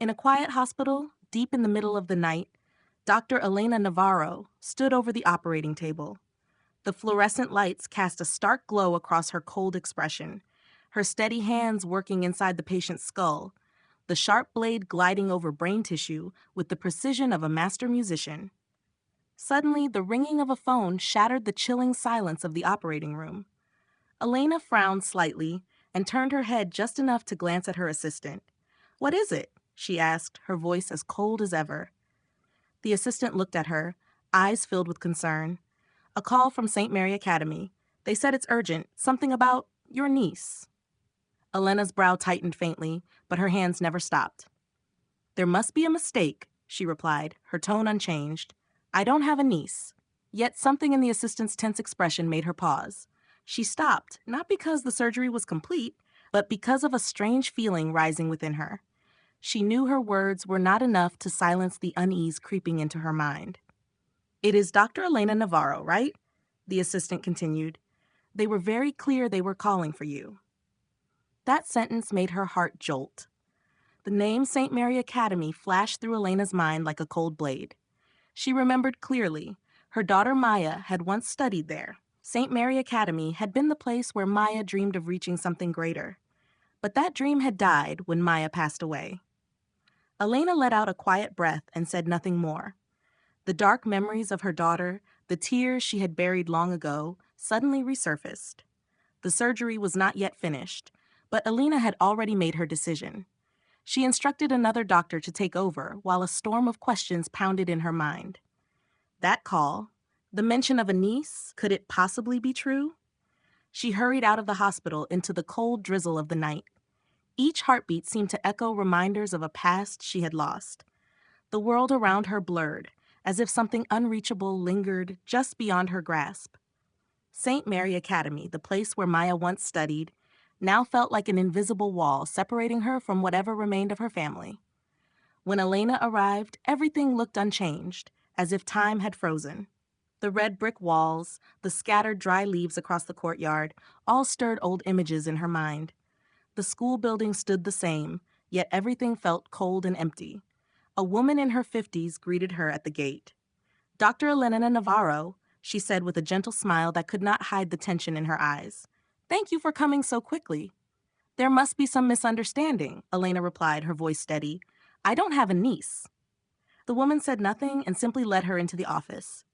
In a quiet hospital, deep in the middle of the night, Dr. Elena Navarro stood over the operating table. The fluorescent lights cast a stark glow across her cold expression, her steady hands working inside the patient's skull, the sharp blade gliding over brain tissue with the precision of a master musician. Suddenly, the ringing of a phone shattered the chilling silence of the operating room. Elena frowned slightly and turned her head just enough to glance at her assistant. "What is it?" she asked, her voice as cold as ever. The assistant looked at her, eyes filled with concern. "A call from St. Mary Academy. They said it's urgent, something about your niece." Elena's brow tightened faintly, but her hands never stopped. "There must be a mistake," she replied, her tone unchanged. "I don't have a niece." Yet something in the assistant's tense expression made her pause. She stopped, not because the surgery was complete, but because of a strange feeling rising within her. She knew her words were not enough to silence the unease creeping into her mind. "It is Dr. Elena Navarro, right?" the assistant continued. "They were very clear they were calling for you." That sentence made her heart jolt. The name St. Mary Academy flashed through Elena's mind like a cold blade. She remembered clearly. Her daughter Maya had once studied there. St. Mary Academy had been the place where Maya dreamed of reaching something greater. But that dream had died when Maya passed away. Elena let out a quiet breath and said nothing more. The dark memories of her daughter, the tears she had buried long ago, suddenly resurfaced. The surgery was not yet finished, but Elena had already made her decision. She instructed another doctor to take over while a storm of questions pounded in her mind. That call, the mention of a niece, could it possibly be true? She hurried out of the hospital into the cold drizzle of the night. Each heartbeat seemed to echo reminders of a past she had lost. The world around her blurred, as if something unreachable lingered just beyond her grasp. St. Mary Academy, the place where Maya once studied, now felt like an invisible wall separating her from whatever remained of her family. When Elena arrived, everything looked unchanged, as if time had frozen. The red brick walls, the scattered dry leaves across the courtyard, all stirred old images in her mind. The school building stood the same, yet everything felt cold and empty. A woman in her 50s greeted her at the gate. "Dr. Elena Navarro," she said with a gentle smile that could not hide the tension in her eyes. "Thank you for coming so quickly." "There must be some misunderstanding," Elena replied, her voice steady. "I don't have a niece." The woman said nothing and simply led her into the office.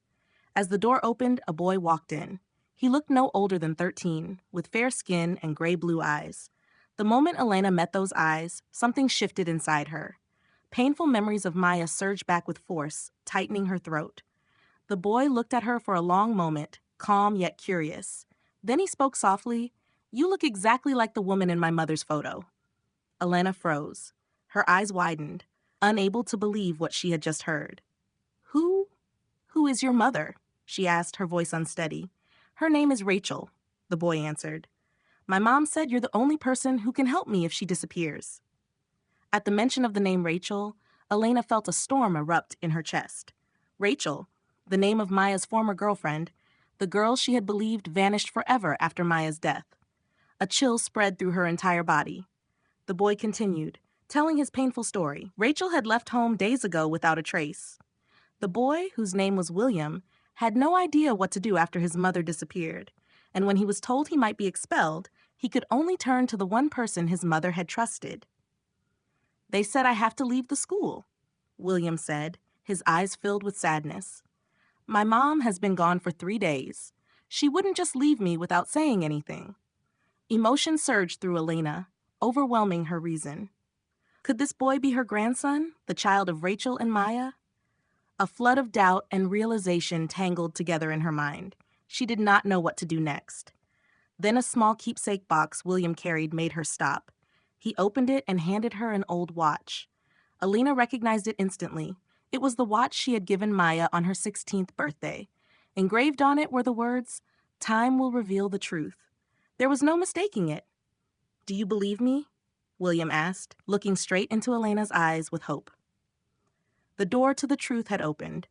As the door opened, a boy walked in. He looked no older than 13, with fair skin and gray-blue eyes. The moment Elena met those eyes, something shifted inside her. Painful memories of Maya surged back with force, tightening her throat. The boy looked at her for a long moment, calm yet curious. Then he spoke softly. "You look exactly like the woman in my mother's photo." Elena froze. Her eyes widened, unable to believe what she had just heard. Who is your mother?" she asked, her voice unsteady. "Her name is Rachel," the boy answered. "My mom said you're the only person who can help me if she disappears." At the mention of the name Rachel, Elena felt a storm erupt in her chest. Rachel, the name of Maya's former girlfriend, the girl she had believed vanished forever after Maya's death. A chill spread through her entire body. The boy continued, telling his painful story. Rachel had left home days ago without a trace. The boy, whose name was William, had no idea what to do after his mother disappeared, and when he was told he might be expelled, he could only turn to the one person his mother had trusted. "They said I have to leave the school," William said, his eyes filled with sadness. "My mom has been gone for 3 days. She wouldn't just leave me without saying anything." Emotion surged through Elena, overwhelming her reason. Could this boy be her grandson, the child of Rachel and Maya? A flood of doubt and realization tangled together in her mind. She did not know what to do next. Then a small keepsake box William carried made her stop. He opened it and handed her an old watch. Elena recognized it instantly. It was the watch she had given Maya on her 16th birthday. Engraved on it were the words, "Time will reveal the truth." There was no mistaking it. "Do you believe me?" William asked, looking straight into Elena's eyes with hope. The door to the truth had opened.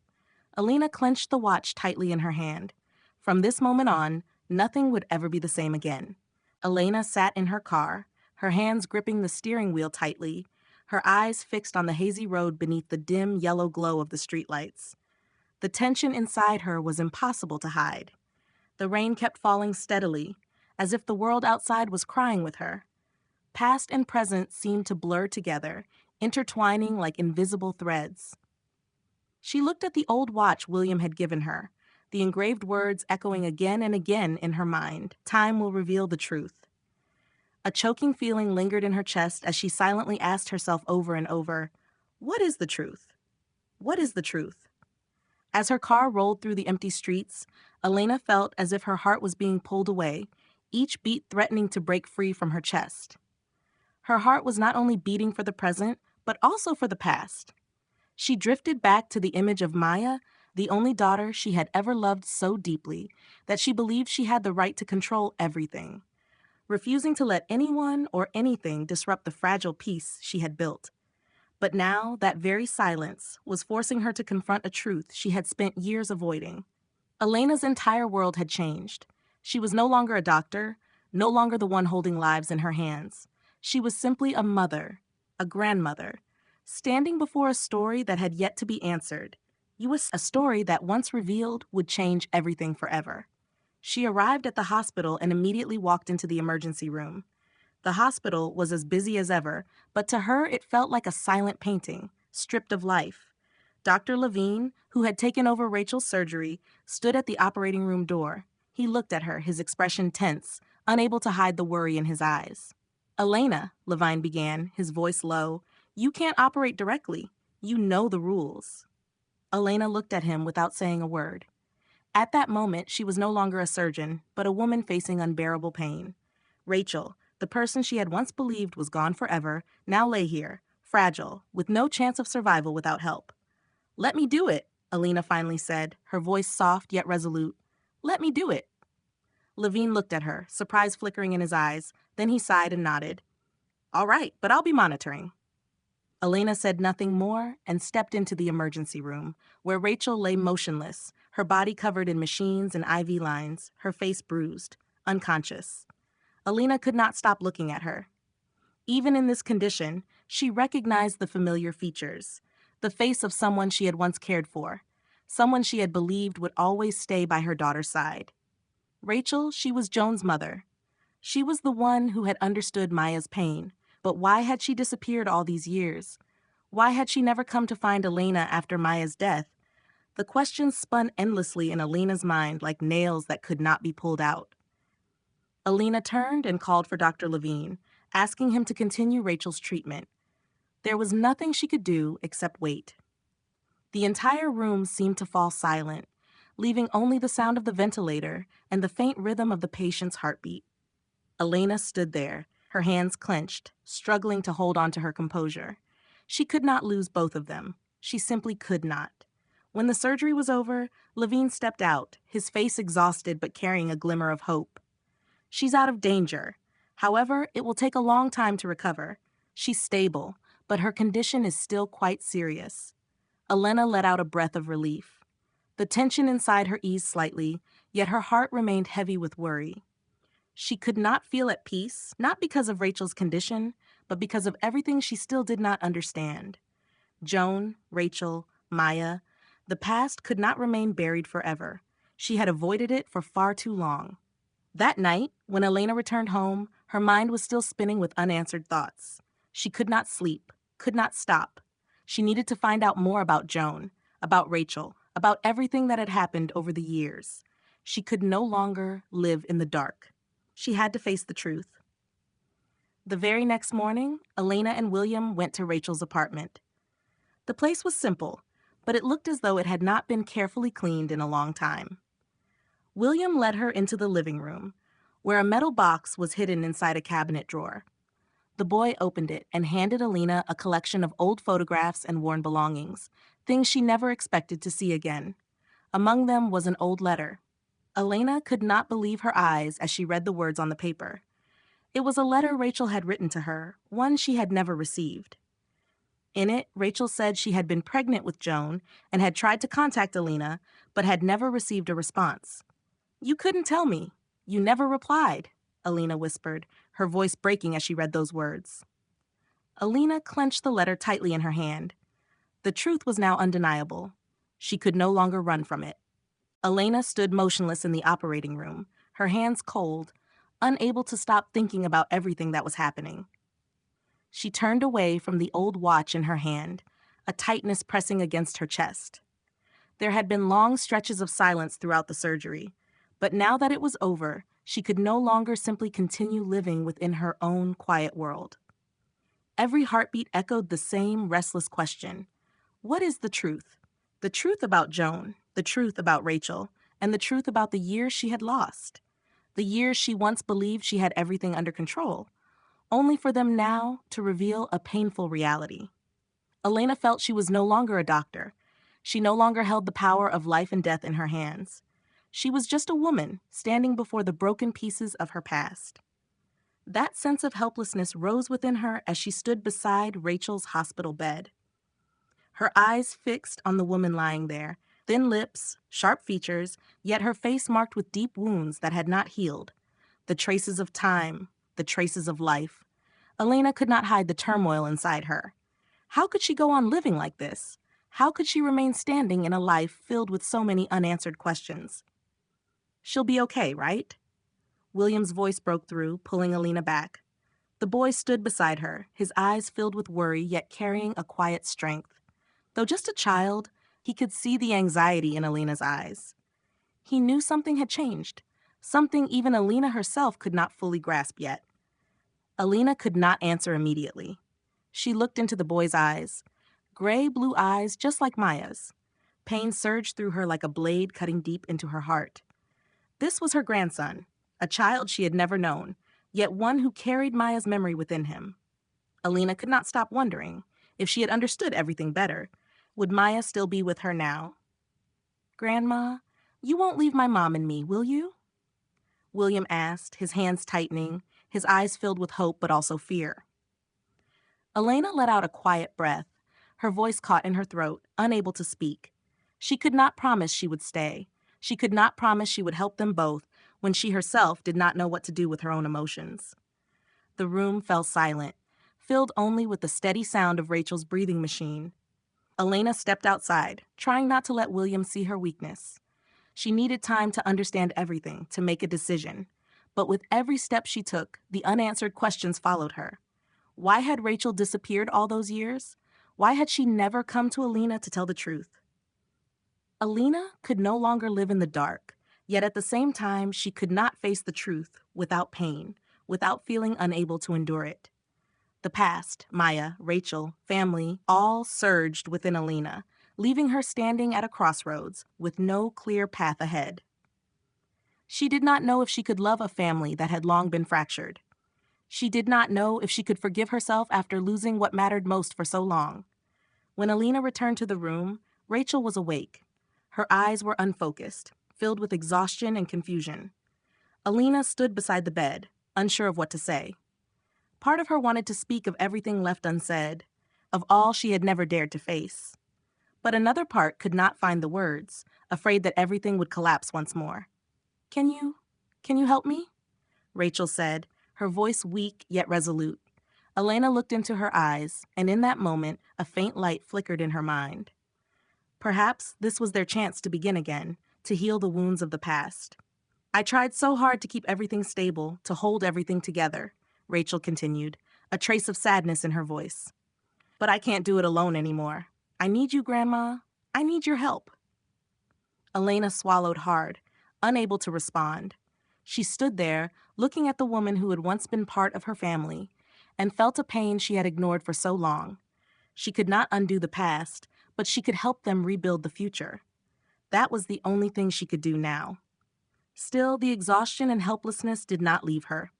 Elena clenched the watch tightly in her hand. From this moment on, nothing would ever be the same again. Elena sat in her car, her hands gripping the steering wheel tightly, her eyes fixed on the hazy road beneath the dim yellow glow of the streetlights. The tension inside her was impossible to hide. The rain kept falling steadily, as if the world outside was crying with her. Past and present seemed to blur together, intertwining like invisible threads. She looked at the old watch William had given her, the engraved words echoing again and again in her mind. Time will reveal the truth. A choking feeling lingered in her chest as she silently asked herself over and over, "What is the truth? What is the truth?" As her car rolled through the empty streets, Elena felt as if her heart was being pulled away, each beat threatening to break free from her chest. Her heart was not only beating for the present, but also for the past. She drifted back to the image of Maya, the only daughter she had ever loved so deeply that she believed she had the right to control everything, refusing to let anyone or anything disrupt the fragile peace she had built. But now, that very silence was forcing her to confront a truth she had spent years avoiding. Elena's entire world had changed. She was no longer a doctor, no longer the one holding lives in her hands. She was simply a mother, a grandmother, standing before a story that had yet to be answered. A story that, once revealed, would change everything forever. She arrived at the hospital and immediately walked into the emergency room. The hospital was as busy as ever, but to her it felt like a silent painting, stripped of life. Dr. Levine, who had taken over Rachel's surgery, stood at the operating room door. He looked at her, his expression tense, unable to hide the worry in his eyes. "Elena," Levine began, his voice low, "you can't operate directly. You know the rules." Elena looked at him without saying a word. At that moment, she was no longer a surgeon, but a woman facing unbearable pain. Rachel, the person she had once believed was gone forever, now lay here, fragile, with no chance of survival without help. "Let me do it," Elena finally said, her voice soft yet resolute. "Let me do it." Levine looked at her, surprise flickering in his eyes. Then he sighed and nodded. "All right, but I'll be monitoring." Elena said nothing more and stepped into the emergency room, where Rachel lay motionless, her body covered in machines and IV lines, her face bruised, unconscious. Elena could not stop looking at her. Even in this condition, she recognized the familiar features, the face of someone she had once cared for, someone she had believed would always stay by her daughter's side. Rachel, she was Joan's mother. She was the one who had understood Maya's pain, but why had she disappeared all these years? Why had she never come to find Elena after Maya's death? The questions spun endlessly in Elena's mind like nails that could not be pulled out. Elena turned and called for Dr. Levine, asking him to continue Rachel's treatment. There was nothing she could do except wait. The entire room seemed to fall silent, leaving only the sound of the ventilator and the faint rhythm of the patient's heartbeat. Elena stood there, her hands clenched, struggling to hold on to her composure. She could not lose both of them. She simply could not. When the surgery was over, Levine stepped out, his face exhausted but carrying a glimmer of hope. "She's out of danger. However, it will take a long time to recover. She's stable, but her condition is still quite serious." Elena let out a breath of relief. The tension inside her eased slightly, yet her heart remained heavy with worry. She could not feel at peace, not because of Rachel's condition, but because of everything she still did not understand. Joan, Rachel, Maya, the past could not remain buried forever. She had avoided it for far too long. That night, when Elena returned home, her mind was still spinning with unanswered thoughts. She could not sleep, could not stop. She needed to find out more about Joan, about Rachel, about everything that had happened over the years. She could no longer live in the dark. She had to face the truth. The very next morning, Elena and William went to Rachel's apartment. The place was simple, but it looked as though it had not been carefully cleaned in a long time. William led her into the living room, where a metal box was hidden inside a cabinet drawer. The boy opened it and handed Elena a collection of old photographs and worn belongings, things she never expected to see again. Among them was an old letter. Elena could not believe her eyes as she read the words on the paper. It was a letter Rachel had written to her, one she had never received. In it, Rachel said she had been pregnant with Joan and had tried to contact Elena, but had never received a response. "You couldn't tell me. You never replied," Elena whispered, her voice breaking as she read those words. Alina clenched the letter tightly in her hand. The truth was now undeniable. She could no longer run from it. Elena stood motionless in the operating room, her hands cold, unable to stop thinking about everything that was happening. She turned away from the old watch in her hand, a tightness pressing against her chest. There had been long stretches of silence throughout the surgery, but now that it was over, she could no longer simply continue living within her own quiet world. Every heartbeat echoed the same restless question. What is the truth? The truth about Joan, the truth about Rachel, and the truth about the years she had lost. The years she once believed she had everything under control, only for them now to reveal a painful reality. Elena felt she was no longer a doctor. She no longer held the power of life and death in her hands. She was just a woman standing before the broken pieces of her past. That sense of helplessness rose within her as she stood beside Rachel's hospital bed. Her eyes fixed on the woman lying there, thin lips, sharp features, yet her face marked with deep wounds that had not healed. The traces of time, the traces of life. Elena could not hide the turmoil inside her. How could she go on living like this? How could she remain standing in a life filled with so many unanswered questions? She'll be okay, right? William's voice broke through, pulling Elena back. The boy stood beside her, his eyes filled with worry yet carrying a quiet strength. Though just a child, he could see the anxiety in Elena's eyes. He knew something had changed, something even Elena herself could not fully grasp yet. Elena could not answer immediately. She looked into the boy's eyes, gray-blue eyes just like Maya's. Pain surged through her like a blade cutting deep into her heart. This was her grandson, a child she had never known, yet one who carried Maya's memory within him. Elena could not stop wondering, if she had understood everything better, would Maya still be with her now? "Grandma, you won't leave my mom and me, will you?" William asked, his hands tightening, his eyes filled with hope but also fear. Elena let out a quiet breath, her voice caught in her throat, unable to speak. She could not promise she would stay. She could not promise she would help them both when she herself did not know what to do with her own emotions. The room fell silent, filled only with the steady sound of Rachel's breathing machine. Elena stepped outside, trying not to let William see her weakness. She needed time to understand everything, to make a decision. But with every step she took, the unanswered questions followed her. Why had Rachel disappeared all those years? Why had she never come to Elena to tell the truth? Elena could no longer live in the dark, yet at the same time she could not face the truth without pain, without feeling unable to endure it. The past, Maya, Rachel, family, all surged within Elena, leaving her standing at a crossroads with no clear path ahead. She did not know if she could love a family that had long been fractured. She did not know if she could forgive herself after losing what mattered most for so long. When Elena returned to the room, Rachel was awake. Her eyes were unfocused, filled with exhaustion and confusion. Elena stood beside the bed, unsure of what to say. Part of her wanted to speak of everything left unsaid, of all she had never dared to face. But another part could not find the words, afraid that everything would collapse once more. Can you help me?" Rachel said, her voice weak yet resolute. Elena looked into her eyes, and in that moment, a faint light flickered in her mind. Perhaps this was their chance to begin again, to heal the wounds of the past. "I tried so hard to keep everything stable, to hold everything together," Rachel continued, a trace of sadness in her voice. "But I can't do it alone anymore. I need you, Grandma. I need your help." Elena swallowed hard, unable to respond. She stood there, looking at the woman who had once been part of her family, and felt a pain she had ignored for so long. She could not undo the past, but she could help them rebuild the future. That was the only thing she could do now. Still, the exhaustion and helplessness did not leave her.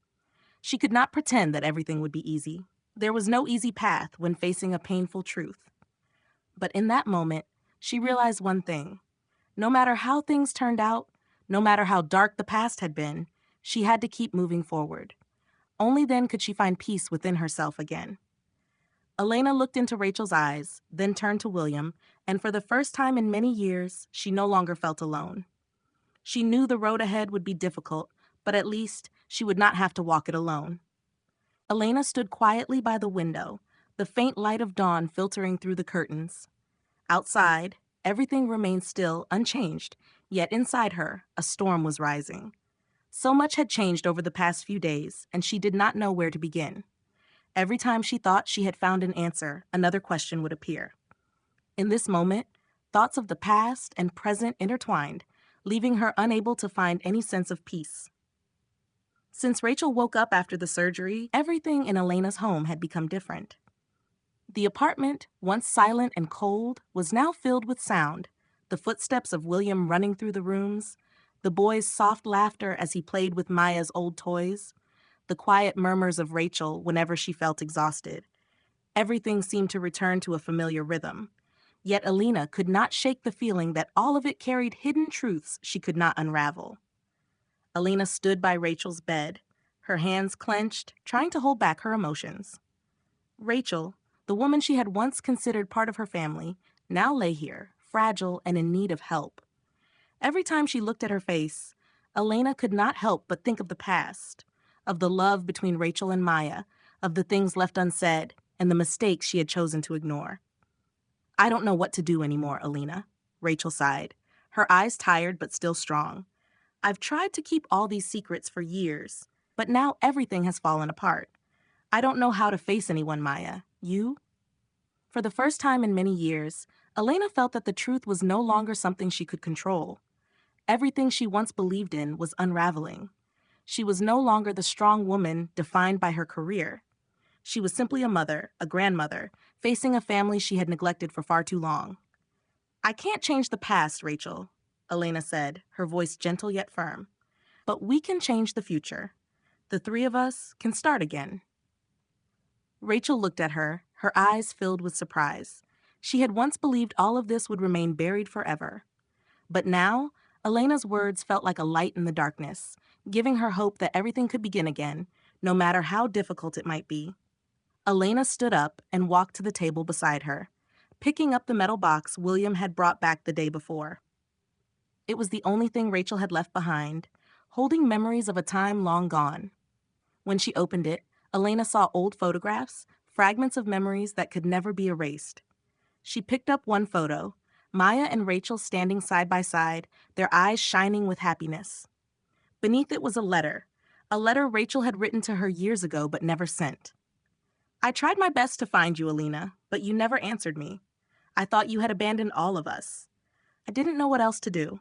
She could not pretend that everything would be easy. There was no easy path when facing a painful truth. But in that moment, she realized one thing. No matter how things turned out, no matter how dark the past had been, she had to keep moving forward. Only then could she find peace within herself again. Elena looked into Rachel's eyes, then turned to William, and for the first time in many years, she no longer felt alone. She knew the road ahead would be difficult, but at least she would not have to walk it alone. Elena stood quietly by the window, the faint light of dawn filtering through the curtains. Outside, everything remained still, unchanged, yet inside her, a storm was rising. So much had changed over the past few days, and she did not know where to begin. Every time she thought she had found an answer, another question would appear. In this moment, thoughts of the past and present intertwined, leaving her unable to find any sense of peace. Since Rachel woke up after the surgery, everything in Elena's home had become different. The apartment, once silent and cold, was now filled with sound, the footsteps of William running through the rooms, the boy's soft laughter as he played with Maya's old toys, the quiet murmurs of Rachel whenever she felt exhausted. Everything seemed to return to a familiar rhythm. Yet Elena could not shake the feeling that all of it carried hidden truths she could not unravel. Elena stood by Rachel's bed, her hands clenched, trying to hold back her emotions. Rachel, the woman she had once considered part of her family, now lay here, fragile and in need of help. Every time she looked at her face, Elena could not help but think of the past, of the love between Rachel and Maya, of the things left unsaid, and the mistakes she had chosen to ignore. "I don't know what to do anymore, Elena," Rachel sighed, her eyes tired but still strong. "I've tried to keep all these secrets for years, but now everything has fallen apart. I don't know how to face anyone, Maya. You?" For the first time in many years, Elena felt that the truth was no longer something she could control. Everything she once believed in was unraveling. She was no longer the strong woman defined by her career. She was simply a mother, a grandmother, facing a family she had neglected for far too long. "I can't change the past, Rachel," Elena said, her voice gentle yet firm. "But we can change the future. The three of us can start again." Rachel looked at her, her eyes filled with surprise. She had once believed all of this would remain buried forever. But now, Elena's words felt like a light in the darkness, giving her hope that everything could begin again, no matter how difficult it might be. Elena stood up and walked to the table beside her, picking up the metal box William had brought back the day before. It was the only thing Rachel had left behind, holding memories of a time long gone. When she opened it, Elena saw old photographs, fragments of memories that could never be erased. She picked up one photo, Maya and Rachel standing side by side, their eyes shining with happiness. Beneath it was a letter Rachel had written to her years ago but never sent. "I tried my best to find you, Elena, but you never answered me. I thought you had abandoned all of us. I didn't know what else to do.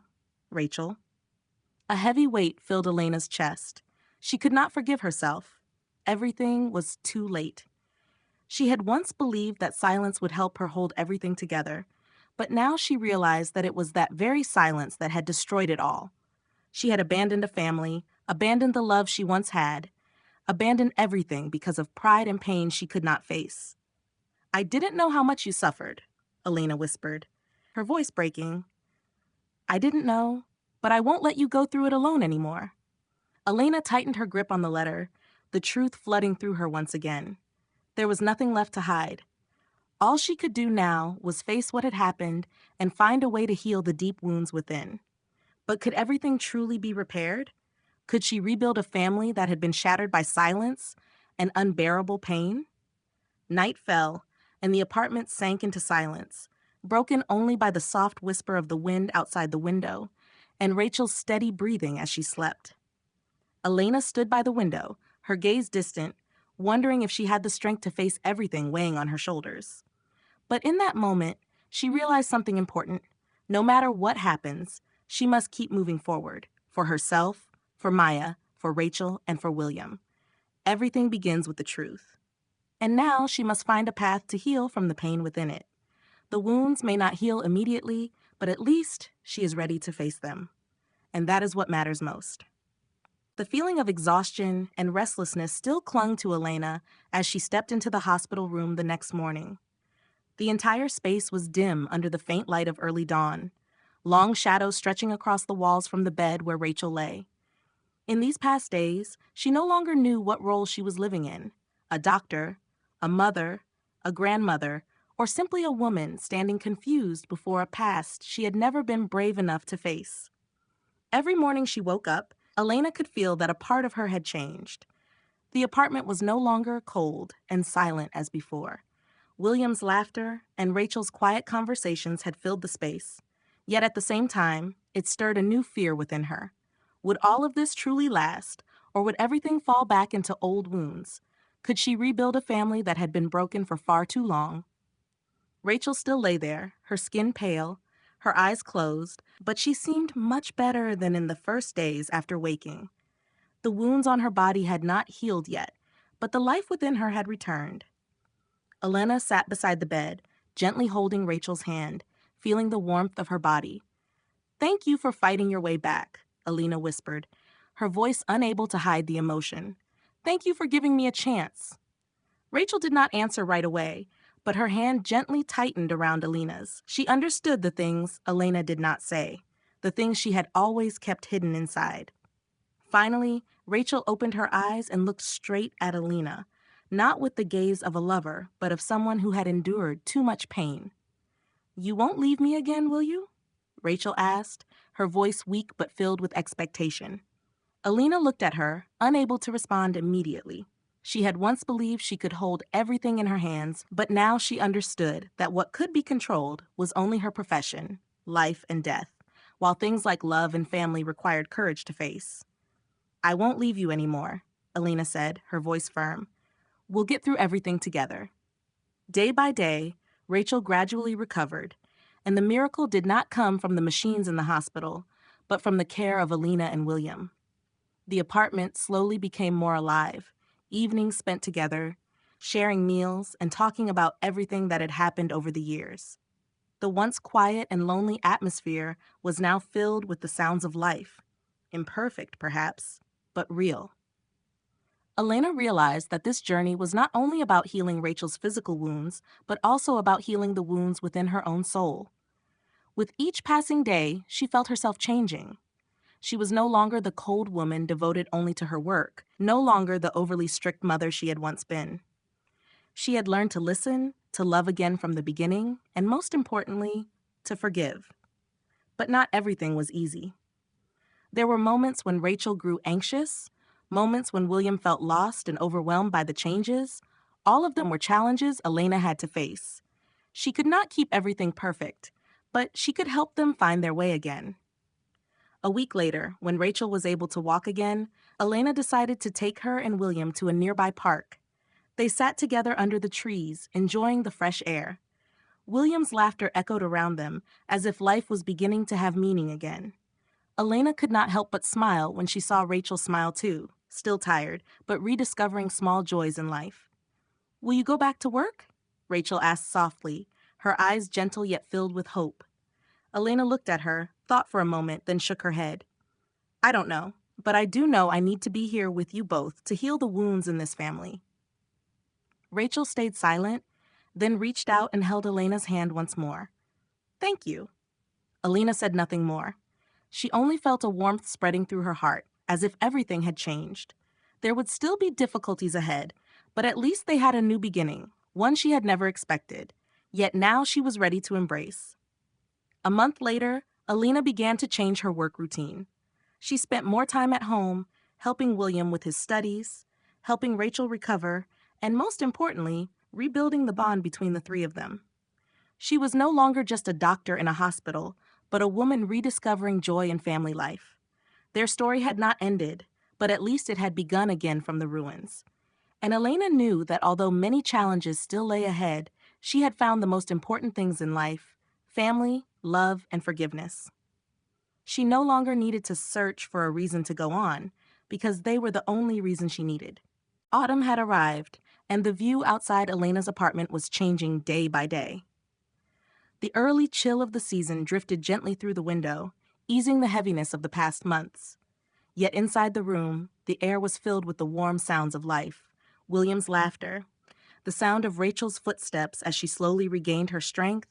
Rachel." A heavy weight filled Elena's chest. She could not forgive herself. Everything was too late. She had once believed that silence would help her hold everything together, but now she realized that it was that very silence that had destroyed it all. She had abandoned a family, abandoned the love she once had, abandoned everything because of pride and pain she could not face. "I didn't know how much you suffered," Elena whispered, her voice breaking. "I didn't know, but I won't let you go through it alone anymore." Elena tightened her grip on the letter, the truth flooding through her once again. There was nothing left to hide. All she could do now was face what had happened and find a way to heal the deep wounds within. But could everything truly be repaired? Could she rebuild a family that had been shattered by silence and unbearable pain? Night fell, and the apartment sank into silence, broken only by the soft whisper of the wind outside the window and Rachel's steady breathing as she slept. Elena stood by the window, her gaze distant, wondering if she had the strength to face everything weighing on her shoulders. But in that moment, she realized something important. No matter what happens, she must keep moving forward, for herself, for Maya, for Rachel, and for William. Everything begins with the truth. And now she must find a path to heal from the pain within it. The wounds may not heal immediately, but at least she is ready to face them. And that is what matters most. The feeling of exhaustion and restlessness still clung to Elena as she stepped into the hospital room the next morning. The entire space was dim under the faint light of early dawn, long shadows stretching across the walls from the bed where Rachel lay. In these past days, she no longer knew what role she was living in: a doctor, a mother, a grandmother, or simply a woman standing confused before a past she had never been brave enough to face. Every morning she woke up, Elena could feel that a part of her had changed. The apartment was no longer cold and silent as before. William's laughter and Rachel's quiet conversations had filled the space. Yet at the same time, it stirred a new fear within her. Would all of this truly last, or would everything fall back into old wounds? Could she rebuild a family that had been broken for far too long? Rachel still lay there, her skin pale, her eyes closed, but she seemed much better than in the first days after waking. The wounds on her body had not healed yet, but the life within her had returned. Elena sat beside the bed, gently holding Rachel's hand, feeling the warmth of her body. "Thank you for fighting your way back," Elena whispered, her voice unable to hide the emotion. "Thank you for giving me a chance." Rachel did not answer right away, but her hand gently tightened around Elena's. She understood the things Elena did not say, the things she had always kept hidden inside. Finally, Rachel opened her eyes and looked straight at Elena, not with the gaze of a lover, but of someone who had endured too much pain. "You won't leave me again, will you?" Rachel asked, her voice weak but filled with expectation. Elena looked at her, unable to respond immediately. She had once believed she could hold everything in her hands, but now she understood that what could be controlled was only her profession, life and death, while things like love and family required courage to face. "I won't leave you anymore," Elena said, her voice firm. "We'll get through everything together." Day by day, Rachel gradually recovered, and the miracle did not come from the machines in the hospital, but from the care of Elena and William. The apartment slowly became more alive, evenings spent together, sharing meals and talking about everything that had happened over the years. The once quiet and lonely atmosphere was now filled with the sounds of life. Imperfect, perhaps, but real. Elena realized that this journey was not only about healing Rachel's physical wounds, but also about healing the wounds within her own soul. With each passing day, she felt herself changing. She was no longer the cold woman devoted only to her work, no longer the overly strict mother she had once been. She had learned to listen, to love again from the beginning, and most importantly, to forgive. But not everything was easy. There were moments when Rachel grew anxious, moments when William felt lost and overwhelmed by the changes. All of them were challenges Elena had to face. She could not keep everything perfect, but she could help them find their way again. A week later, when Rachel was able to walk again, Elena decided to take her and William to a nearby park. They sat together under the trees, enjoying the fresh air. William's laughter echoed around them, as if life was beginning to have meaning again. Elena could not help but smile when she saw Rachel smile too, still tired, but rediscovering small joys in life. "Will you go back to work?" Rachel asked softly, her eyes gentle yet filled with hope. Elena looked at her, thought for a moment, then shook her head. "I don't know, but I do know I need to be here with you both to heal the wounds in this family." Rachel stayed silent, then reached out and held Elena's hand once more. "Thank you." Elena said nothing more. She only felt a warmth spreading through her heart, as if everything had changed. There would still be difficulties ahead, but at least they had a new beginning, one she had never expected, yet now she was ready to embrace. A month later, Elena began to change her work routine. She spent more time at home, helping William with his studies, helping Rachel recover, and most importantly, rebuilding the bond between the three of them. She was no longer just a doctor in a hospital, but a woman rediscovering joy in family life. Their story had not ended, but at least it had begun again from the ruins. And Elena knew that although many challenges still lay ahead, she had found the most important things in life: family, love, and forgiveness. She no longer needed to search for a reason to go on, because they were the only reason she needed. Autumn had arrived, and the view outside Elena's apartment was changing day by day. The early chill of the season drifted gently through the window, easing the heaviness of the past months. Yet inside the room, the air was filled with the warm sounds of life: William's laughter, the sound of Rachel's footsteps as she slowly regained her strength,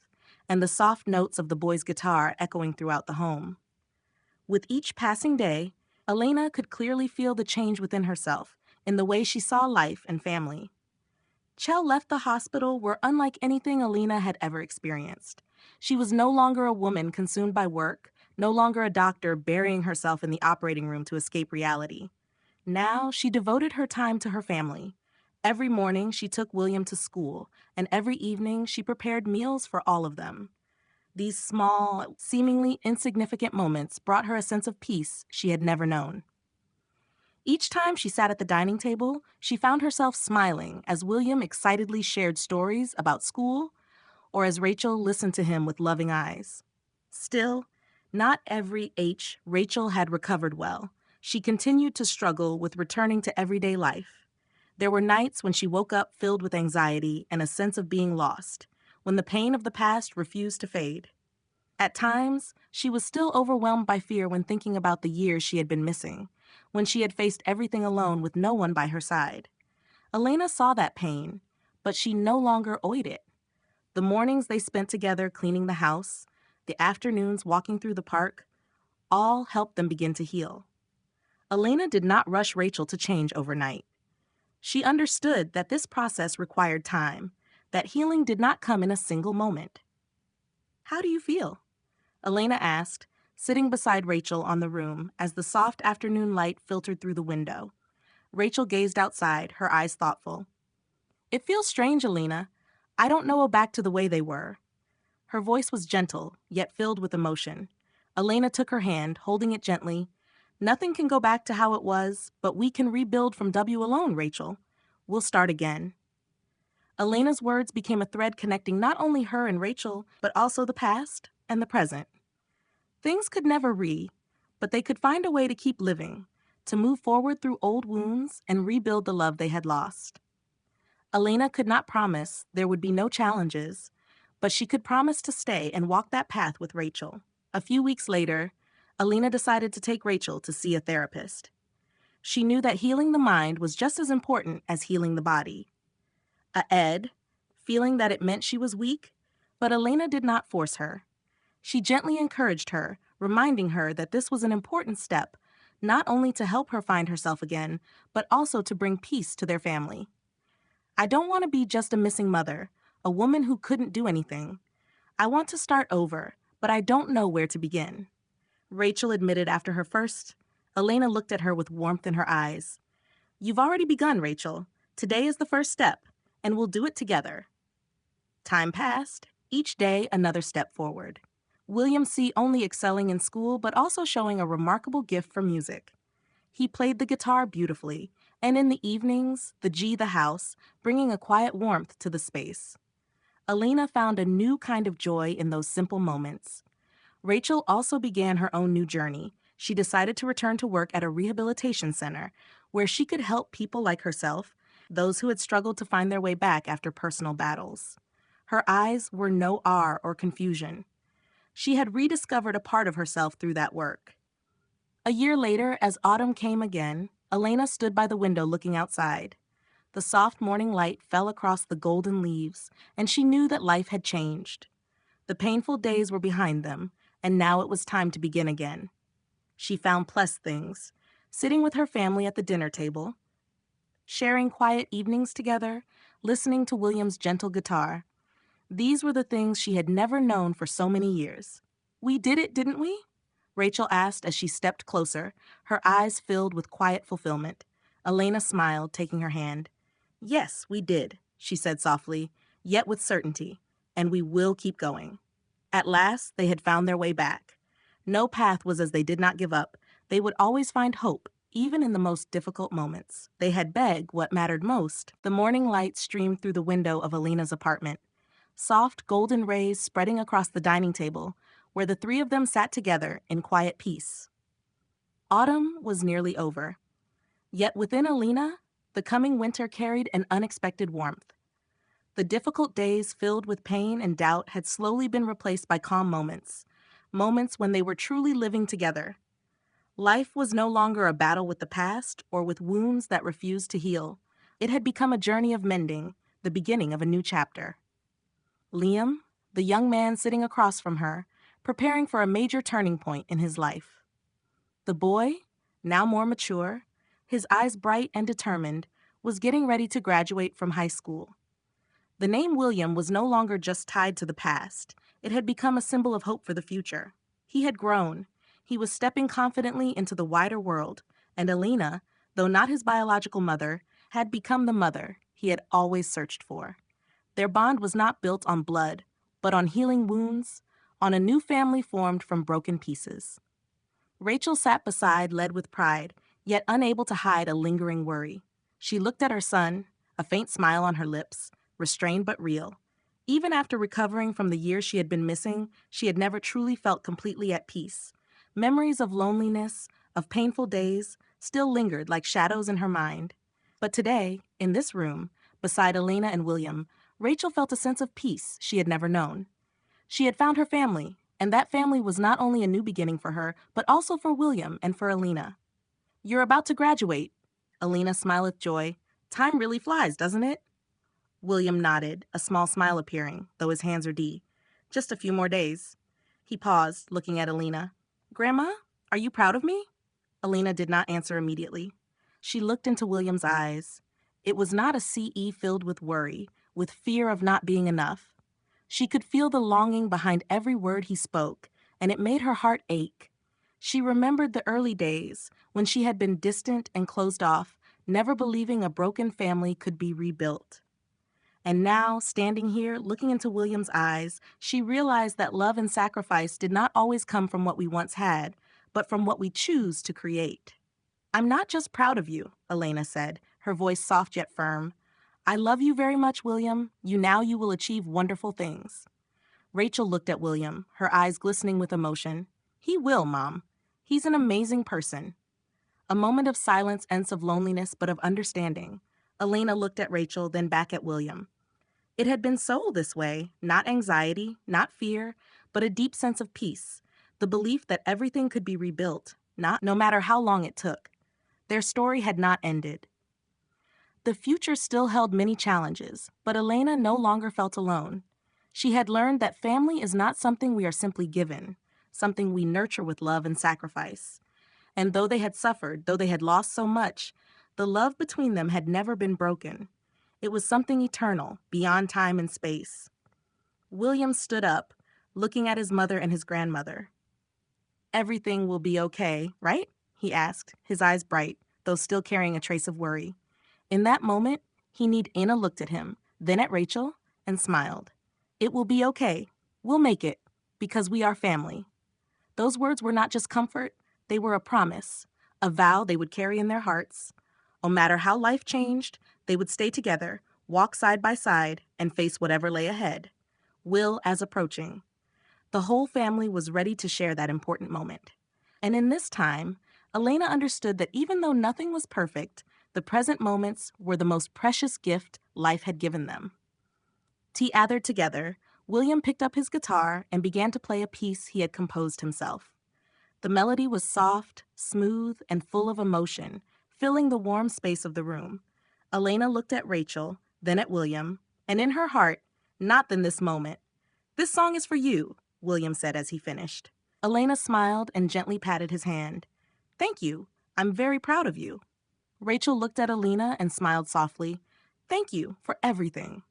and the soft notes of the boy's guitar echoing throughout the home. With each passing day, Elena could clearly feel the change within herself, in the way she saw life and family. Chell left the hospital were unlike anything Elena had ever experienced. She was no longer a woman consumed by work, no longer a doctor burying herself in the operating room to escape reality. Now she devoted her time to her family. Every morning, she took William to school, and every evening, she prepared meals for all of them. These small, seemingly insignificant moments brought her a sense of peace she had never known. Each time she sat at the dining table, she found herself smiling as William excitedly shared stories about school or as Rachel listened to him with loving eyes. Still, not every Rachel had recovered well. She continued to struggle with returning to everyday life. There were nights when she woke up filled with anxiety and a sense of being lost, when the pain of the past refused to fade. At times, she was still overwhelmed by fear when thinking about the years she had been missing, when she had faced everything alone with no one by her side. Elena saw that pain, but she no longer owed it. The mornings they spent together cleaning the house, the afternoons walking through the park, all helped them begin to heal. Elena did not rush Rachel to change overnight. She understood that this process required time, that healing did not come in a single moment. "How do you feel?" Elena asked, sitting beside Rachel on the room as the soft afternoon light filtered through the window. Rachel gazed outside, her eyes thoughtful. "It feels strange, Elena. I don't know back to the way they were." Her voice was gentle, yet filled with emotion. Elena took her hand, holding it gently. "Nothing can go back to how it was, but we can rebuild from W alone, Rachel. We'll start again." Elena's words became a thread connecting not only her and Rachel, but also the past and the present. Things could never but they could find a way to keep living, to move forward through old wounds and rebuild the love they had lost. Elena could not promise there would be no challenges, but she could promise to stay and walk that path with Rachel. A few weeks later, Elena decided to take Rachel to see a therapist. She knew that healing the mind was just as important as healing the body. Ed, feeling that it meant she was weak, but Elena did not force her. She gently encouraged her, reminding her that this was an important step, not only to help her find herself again, but also to bring peace to their family. "I don't want to be just a missing mother, a woman who couldn't do anything. I want to start over, but I don't know where to begin," Rachel admitted after her first. Elena looked at her with warmth in her eyes. "You've already begun, Rachel. Today is the first step, and we'll do it together." Time passed, each day another step forward. William C. only excelling in school, but also showing a remarkable gift for music. He played the guitar beautifully, and in the evenings, the house, bringing a quiet warmth to the space. Elena found a new kind of joy in those simple moments. Rachel also began her own new journey. She decided to return to work at a rehabilitation center where she could help people like herself, those who had struggled to find their way back after personal battles. Her eyes were no awe or confusion. She had rediscovered a part of herself through that work. A year later, as autumn came again, Elena stood by the window looking outside. The soft morning light fell across the golden leaves, and she knew that life had changed. The painful days were behind them, and now it was time to begin again. She found pleasant things, sitting with her family at the dinner table, sharing quiet evenings together, listening to William's gentle guitar. These were the things she had never known for so many years. "We did it, didn't we?" Rachel asked as she stepped closer, her eyes filled with quiet fulfillment. Elena smiled, taking her hand. "Yes, we did," she said softly, yet with certainty, "and we will keep going." At last, they had found their way back. No path was as they did not give up. They would always find hope, even in the most difficult moments. They had begged what mattered most. The morning light streamed through the window of Elena's apartment. Soft golden rays spreading across the dining table, where the three of them sat together in quiet peace. Autumn was nearly over. Yet within Elena, the coming winter carried an unexpected warmth. The difficult days filled with pain and doubt had slowly been replaced by calm moments, moments when they were truly living together. Life was no longer a battle with the past or with wounds that refused to heal. It had become a journey of mending, the beginning of a new chapter. Liam, the young man sitting across from her, preparing for a major turning point in his life. The boy, now more mature, his eyes bright and determined, was getting ready to graduate from high school. The name William was no longer just tied to the past. It had become a symbol of hope for the future. He had grown. He was stepping confidently into the wider world, and Elena, though not his biological mother, had become the mother, he had always searched for. Their bond was not built on blood, but on healing wounds, on a new family formed from broken pieces. Rachel sat beside, led with pride, yet unable to hide a lingering worry. She looked at her son, a faint smile on her lips, restrained but real. Even after recovering from the years she had been missing, she had never truly felt completely at peace. Memories of loneliness, of painful days, still lingered like shadows in her mind. But today, in this room, beside Elena and William, Rachel felt a sense of peace she had never known. She had found her family, and that family was not only a new beginning for her, but also for William and for Elena. "You're about to graduate." Elena smiled with joy. "Time really flies, doesn't it?" William nodded, a small smile appearing, though his hands were D. "Just a few more days." He paused, looking at Elena. "Grandma, are you proud of me?" Elena did not answer immediately. She looked into William's eyes. It was not a CE filled with worry, with fear of not being enough. She could feel the longing behind every word he spoke, and it made her heart ache. She remembered the early days when she had been distant and closed off, never believing a broken family could be rebuilt. And now, standing here, looking into William's eyes, she realized that love and sacrifice did not always come from what we once had, but from what we choose to create. "I'm not just proud of you," Elena said, her voice soft yet firm. "I love you very much, William. You will achieve wonderful things." Rachel looked at William, her eyes glistening with emotion. "He will, Mom. He's an amazing person." A moment of silence and of loneliness, but of understanding. Elena looked at Rachel, then back at William. It had been so this way, not anxiety, not fear, but a deep sense of peace, the belief that everything could be rebuilt, no matter how long it took. Their story had not ended. The future still held many challenges, but Elena no longer felt alone. She had learned that family is not something we are simply given, something we nurture with love and sacrifice. And though they had suffered, though they had lost so much, the love between them had never been broken. It was something eternal, beyond time and space. William stood up, looking at his mother and his grandmother. "Everything will be okay, right?" he asked, his eyes bright, though still carrying a trace of worry. In that moment, Ina looked at him, then at Rachel, and smiled. "It will be okay. We'll make it, because we are family." Those words were not just comfort, they were a promise, a vow they would carry in their hearts. No matter how life changed, they would stay together, walk side by side, and face whatever lay ahead. Will as approaching. The whole family was ready to share that important moment. And in this time, Elena understood that even though nothing was perfect, the present moments were the most precious gift life had given them. Gathered together, William picked up his guitar and began to play a piece he had composed himself. The melody was soft, smooth, and full of emotion, filling the warm space of the room. Elena looked at Rachel, then at William, and in her heart, "Not in this moment. This song is for you," William said as he finished. Elena smiled and gently patted his hand. "Thank you. I'm very proud of you." Rachel looked at Elena and smiled softly. "Thank you for everything."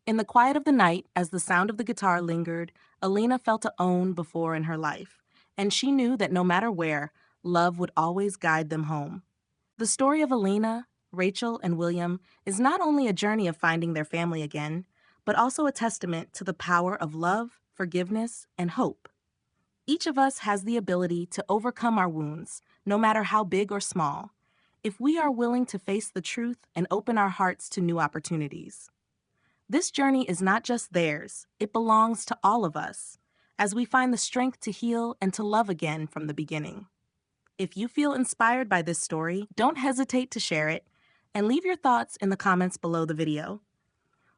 In the quiet of the night, as the sound of the guitar lingered, Elena felt a own before in her life, and she knew that no matter where, love would always guide them home. The story of Elena, Rachel, and William is not only a journey of finding their family again, but also a testament to the power of love, forgiveness, and hope. Each of us has the ability to overcome our wounds, no matter how big or small, if we are willing to face the truth and open our hearts to new opportunities. This journey is not just theirs, it belongs to all of us, as we find the strength to heal and to love again from the beginning. If you feel inspired by this story, don't hesitate to share it, and leave your thoughts in the comments below the video.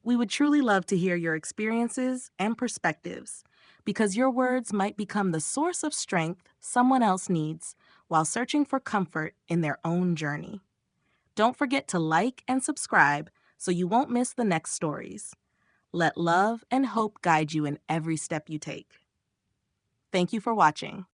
We would truly love to hear your experiences and perspectives, because your words might become the source of strength someone else needs while searching for comfort in their own journey. Don't forget to like and subscribe so you won't miss the next stories. Let love and hope guide you in every step you take. Thank you for watching.